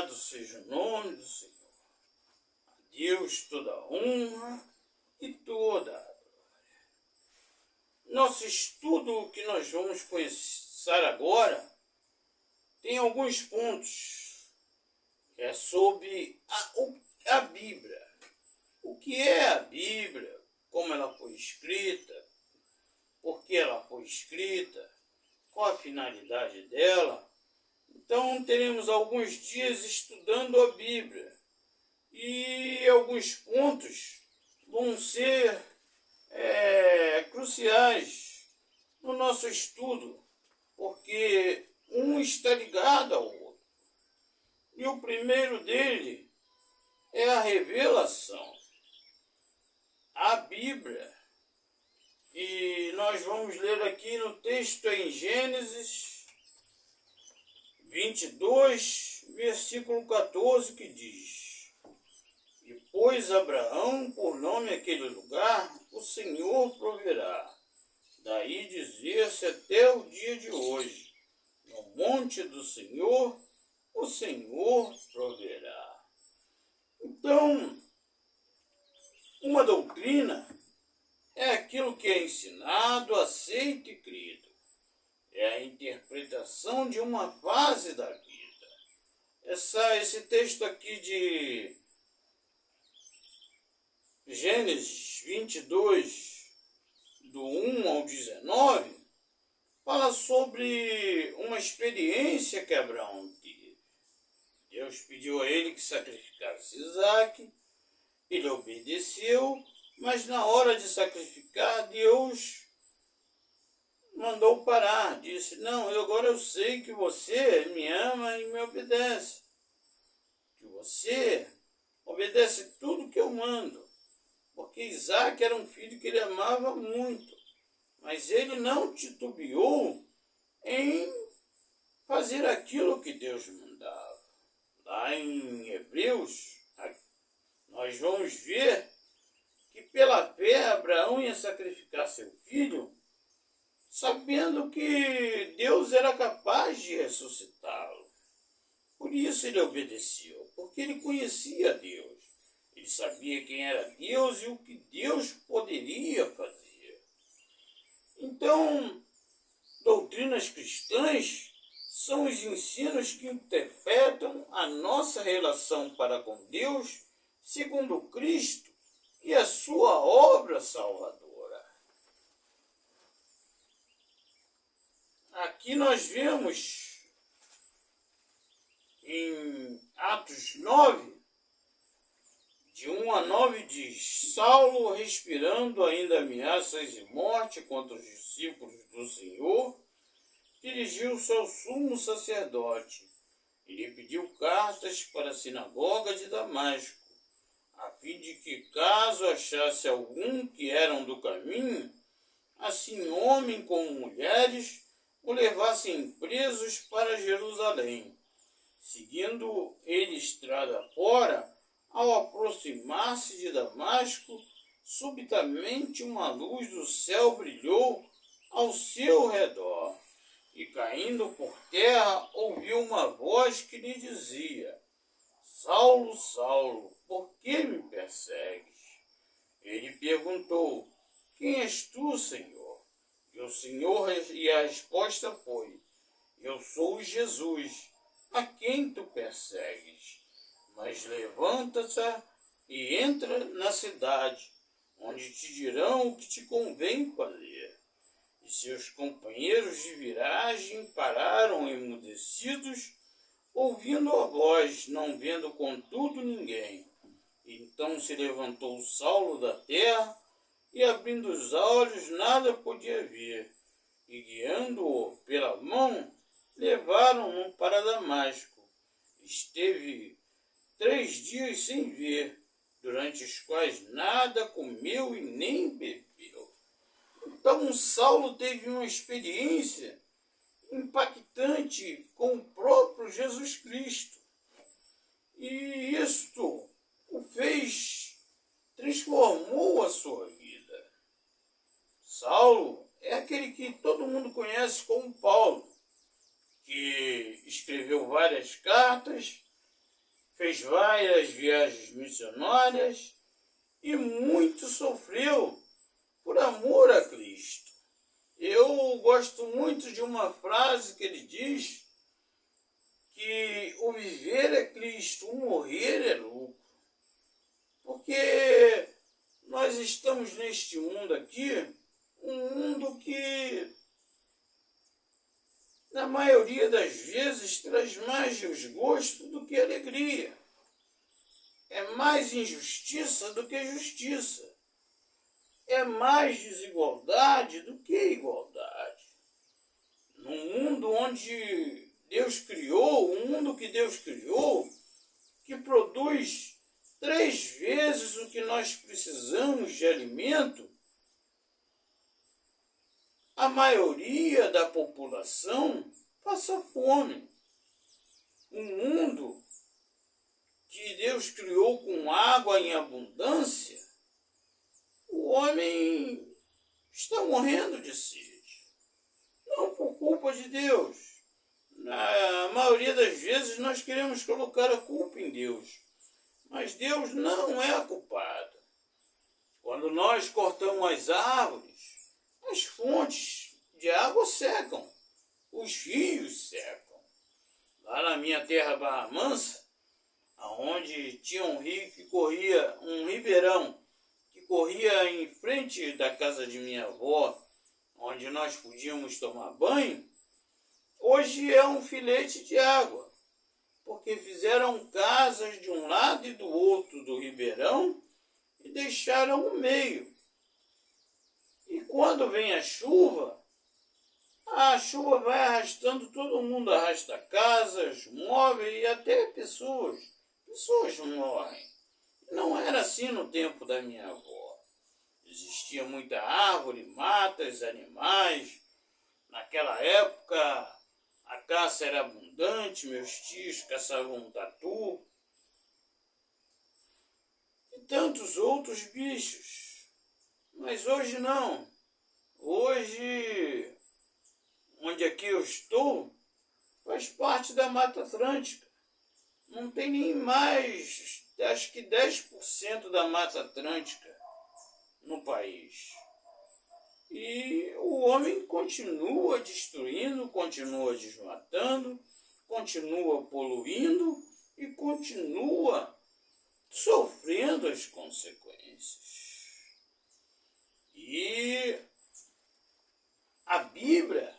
Louvado seja o nome do Senhor. A Deus toda a honra e toda a glória. Nosso estudo que nós vamos começar agora tem alguns pontos. É sobre a Bíblia. O que é a Bíblia? Como ela foi escrita? Por que ela foi escrita? Qual a finalidade dela? Então, teremos alguns dias estudando a Bíblia. E alguns pontos vão ser cruciais no nosso estudo, porque um está ligado ao outro. E o primeiro dele é a revelação. A Bíblia. E nós vamos ler aqui no texto em Gênesis 22, versículo 14, que diz: E pôs Abraão por nome aquele lugar, o Senhor proverá. Daí dizer-se até o dia de hoje: No monte do Senhor, o Senhor proverá. Então, uma doutrina é aquilo que é ensinado, aceito e crido. É a interpretação de uma fase da vida. Esse texto aqui de Gênesis 22, do 1 ao 19, fala sobre uma experiência que Abraão teve. Deus pediu a ele que sacrificasse Isaque, ele obedeceu, mas na hora de sacrificar, Deus mandou parar. Disse: não, agora eu sei que você me ama e me obedece. Que você obedece tudo que eu mando. Porque Isaque era um filho que ele amava muito. Mas ele não titubeou em fazer aquilo que Deus mandava. Lá em Hebreus, nós vamos ver que pela fé Abraão ia sacrificar seu filho, sabendo que Deus era capaz de ressuscitá-lo. Por isso ele obedeceu, porque ele conhecia Deus. Ele sabia quem era Deus e o que Deus poderia fazer. Então, doutrinas cristãs são os ensinos que interpretam a nossa relação para com Deus segundo Cristo e a sua obra salvadora. Aqui nós vemos em Atos 9, de 1 a 9, diz: Saulo, respirando ainda ameaças de morte contra os discípulos do Senhor, dirigiu-se ao sumo sacerdote e lhe pediu cartas para a sinagoga de Damasco, a fim de que, caso achasse algum que eram do caminho, assim homem como mulheres, o levassem presos para Jerusalém. Seguindo ele estrada fora, ao aproximar-se de Damasco, subitamente uma luz do céu brilhou ao seu redor, e caindo por terra, ouviu uma voz que lhe dizia: Saulo, Saulo, por que me persegues? Ele perguntou: Quem és tu, Senhor? E a resposta foi: Eu sou Jesus, a quem tu persegues. Mas levanta-te e entra na cidade, onde te dirão o que te convém fazer. E seus companheiros de viagem pararam emudecidos, ouvindo a voz, não vendo contudo ninguém. Então se levantou Saulo da terra, e abrindo os olhos nada podia ver. E guiando-o pela mão, levaram-no para Damasco. Esteve 3 dias sem ver, durante os quais nada comeu e nem bebeu. Então Saulo teve uma experiência impactante com o próprio Jesus Cristo. E isto o transformou a sua vida. Saulo é aquele que todo mundo conhece como Paulo, que escreveu várias cartas fez várias viagens missionárias e muito sofreu por amor a Cristo. Eu gosto muito de uma frase que ele diz que o viver é Cristo, o morrer é lucro. Porque nós estamos neste mundo aqui, um mundo que, na maioria das vezes, traz mais desgosto do que alegria. É mais injustiça do que justiça. É mais desigualdade do que igualdade. Num mundo onde Deus criou, um mundo que Deus criou, que produz 3 vezes o que nós precisamos de alimento, a maioria da população passa fome. Um mundo que Deus criou com água em abundância, o homem está morrendo de sede. Não por culpa de Deus. Na maioria das vezes nós queremos colocar a culpa em Deus. Mas Deus não é culpado. Quando nós cortamos as árvores, as fontes de água secam. Os rios secam. Lá na minha terra Barra Mansa, onde tinha um rio que corria, um ribeirão, que corria em frente da casa de minha avó, onde nós podíamos tomar banho, hoje é um filete de água, porque fizeram casas de um lado e do outro do ribeirão e deixaram o meio. E quando vem a chuva vai arrastando todo mundo, arrasta casas, móveis e até pessoas. Pessoas morrem. Não era assim no tempo da minha avó. Existia muita árvore, matas, animais. Naquela época, a caça era abundante, meus tios caçavam tatu. E tantos outros bichos. Mas hoje não. Hoje, onde aqui eu estou, faz parte da Mata Atlântica. Não tem nem mais, acho que 10% da Mata Atlântica no país. E o homem continua destruindo, continua desmatando, continua poluindo e continua sofrendo as consequências. E a Bíblia,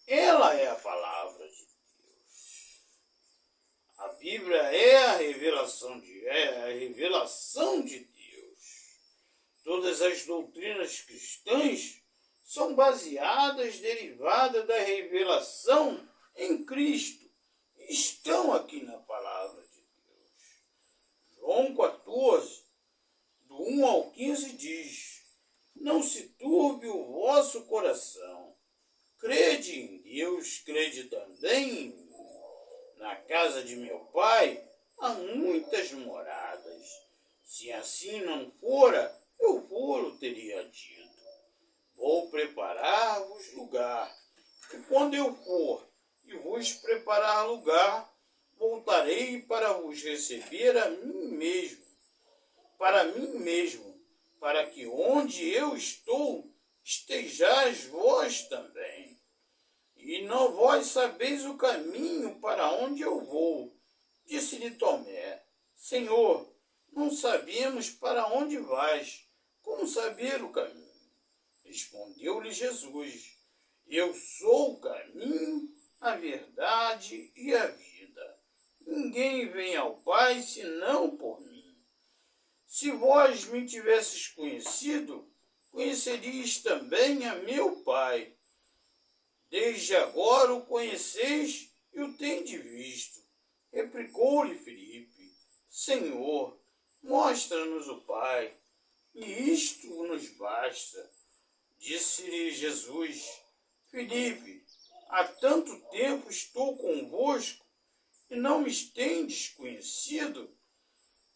ela é a palavra de Deus. A Bíblia é a revelação de Deus. Todas as doutrinas cristãs são baseadas, derivadas da revelação em Cristo. Estão aqui na palavra de Deus. João 14, do 1 ao 15 diz: não se turbe o vosso coração. Crede em Deus, crede também em mim. Na casa de meu pai há muitas moradas. Se assim não fora, eu vou-lo teria dito. Vou preparar-vos lugar. E quando eu for e vos preparar lugar, voltarei para vos receber a mim mesmo, para que onde eu estou, estejais vós também. E não vós sabeis o caminho para onde eu vou. Disse-lhe Tomé: Senhor, não sabemos para onde vais. Como saber o caminho? Respondeu-lhe Jesus: eu sou o caminho, a verdade e a vida. Ninguém vem ao Pai senão por mim. Se vós me tivesses conhecido, conheceríeis também a meu Pai. Desde agora o conheceis e o tendes visto. Replicou-lhe Filipe: Senhor, mostra-nos o Pai, e isto nos basta. Disse-lhe Jesus: Filipe, há tanto tempo estou convosco e não me tendes conhecido?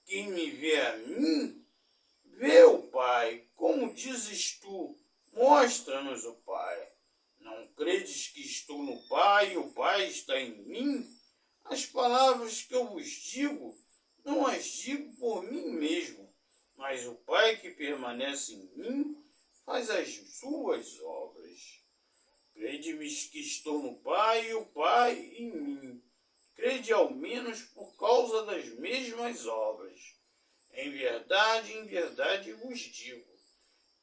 Quem me vê a mim, vê o Pai. Como dizes tu, mostra-nos o Pai. Não credes que estou no Pai e o Pai está em mim? As palavras que eu vos digo, não as digo por mim mesmo, mas o Pai que permanece em mim faz as suas obras. Crede-me que estou no Pai e o Pai em mim. Crede ao menos por causa das mesmas obras. Em verdade vos digo,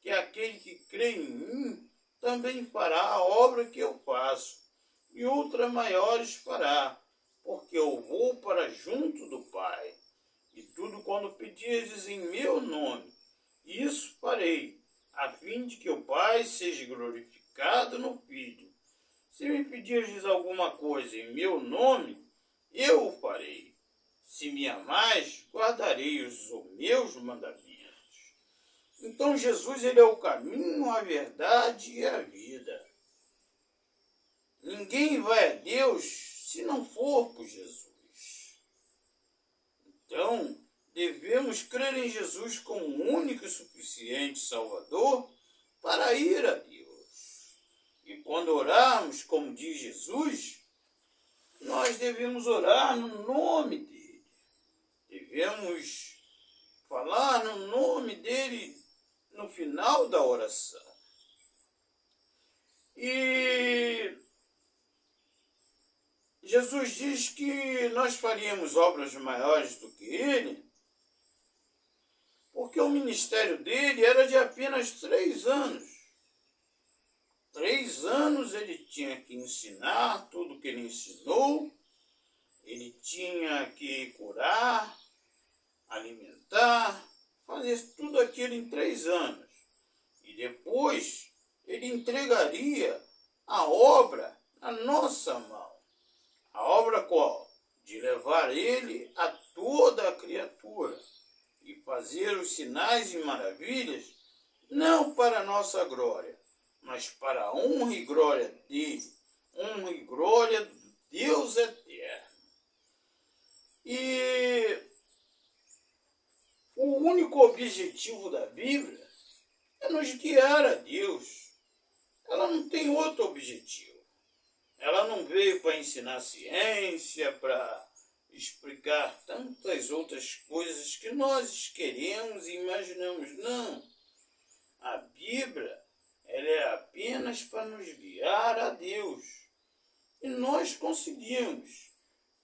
que aquele que crê em mim também fará a obra que eu faço, e outras maiores fará, porque eu vou para junto do Pai. E tudo quando pedirdes em meu nome, isso farei, a fim de que o Pai seja glorificado no Filho. Se me pedirdes alguma coisa em meu nome, eu o farei. Se me amais, guardarei os meus mandamentos. Então Jesus, ele é o caminho, a verdade e a vida. Ninguém vai a Deus se não for por Jesus. Então, devemos crer em Jesus como o único e suficiente Salvador para ir a Deus. E quando orarmos, como diz Jesus, nós devemos orar no nome dele. Devemos falar no nome dele no final da oração. E Jesus diz que nós faríamos obras maiores do que ele, porque o ministério dele era de apenas 3 anos. 3 anos ele tinha que ensinar tudo que ele ensinou, ele tinha que curar, alimentar, fazer tudo aquilo em 3 anos. E depois ele entregaria a obra na nossa mão. A obra qual? De levar ele a toda a criatura e fazer os sinais e maravilhas, não para a nossa glória, mas para a honra e glória dele, honra e glória do Deus eterno. E o único objetivo da Bíblia é nos guiar a Deus. Ela não tem outro objetivo. Ela não veio para ensinar ciência, para explicar tantas outras coisas que nós queremos e imaginamos. Não. A Bíblia, ela é apenas para nos guiar a Deus. E nós conseguimos,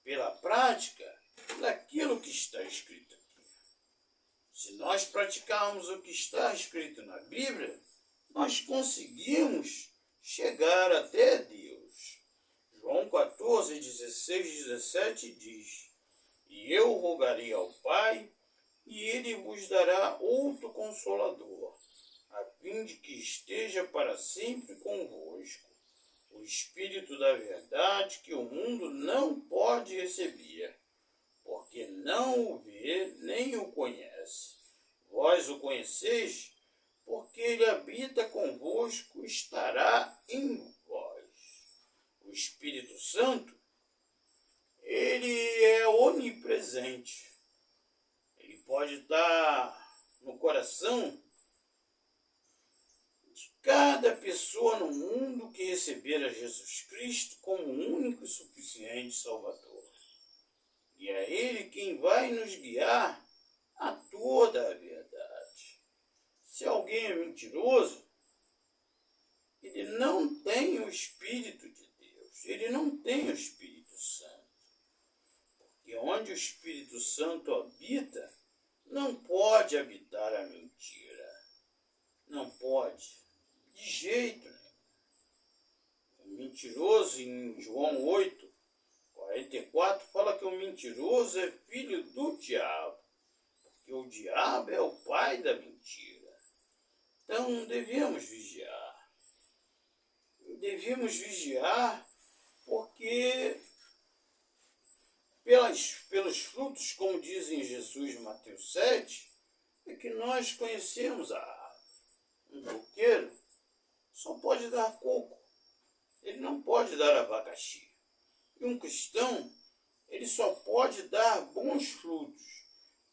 pela prática, daquilo que está escrito aqui. Se nós praticarmos o que está escrito na Bíblia, nós conseguimos chegar até Deus. João 14, 16, 17 diz: E eu rogarei ao Pai, e ele vos dará outro Consolador, a fim de que esteja para sempre convosco, o Espírito da verdade, que o mundo não pode receber, porque não o vê nem o conhece. Vós o conheceis, porque ele habita convosco, estará em vós. O Espírito Santo, ele é onipresente. Ele pode estar no coração de cada pessoa no mundo que receber a Jesus Cristo como o único e suficiente Salvador. E é ele quem vai nos guiar a toda a verdade. Se alguém é mentiroso, ele não tem o Espírito de Deus, ele não tem o Espírito Santo. Porque onde o Espírito Santo habita, não pode habitar a mentira. Não pode, de jeito nenhum. O mentiroso, em João 8, 44, fala que o mentiroso é filho do diabo, porque o diabo é o pai da mentira. Então, devemos vigiar. Devemos vigiar porque pelos frutos, como diz em Jesus em Mateus 7, é que nós conhecemos a árvore. Um coqueiro só pode dar coco, ele não pode dar abacaxi. E um cristão, ele só pode dar bons frutos,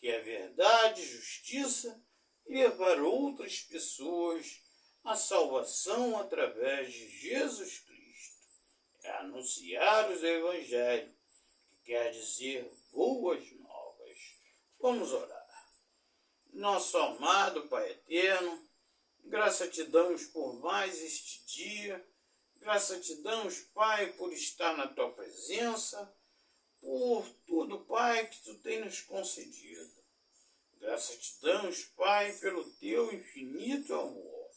que é verdade, justiça, e levar outras pessoas à salvação através de Jesus Cristo. É anunciar os evangelhos, que quer dizer boas novas. Vamos orar. Nosso amado Pai eterno, graça te damos por mais este dia, graça te damos, Pai, por estar na tua presença, por tudo, Pai, que tu tem nos concedido. Graça te damos, Pai, pelo teu infinito amor.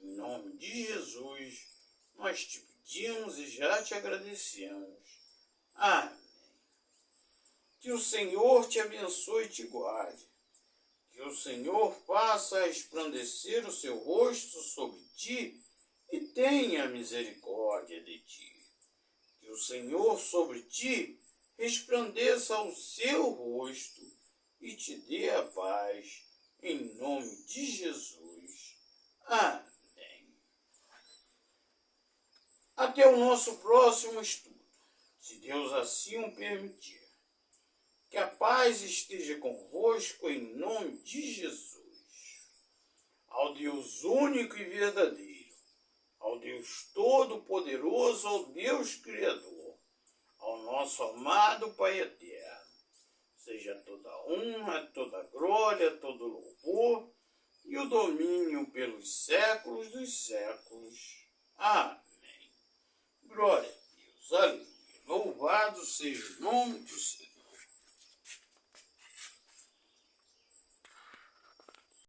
Em nome de Jesus, nós te pedimos e já te agradecemos. Amém. Que o Senhor te abençoe e te guarde. Que o Senhor faça resplandecer o seu rosto sobre ti e tenha misericórdia de ti. Que o Senhor sobre ti resplandeça o seu rosto e te dê a paz, em nome de Jesus. Amém. Até o nosso próximo estudo, se Deus assim o permitir. Que a paz esteja convosco em nome de Jesus. Ao Deus único e verdadeiro, ao Deus todo-poderoso, ao Deus Criador, ao nosso amado Pai eterno, seja toda honra, toda glória, todo louvor e o domínio pelos séculos dos séculos. Amém. Glória a Deus, aleluia. Louvado seja o nome do Senhor.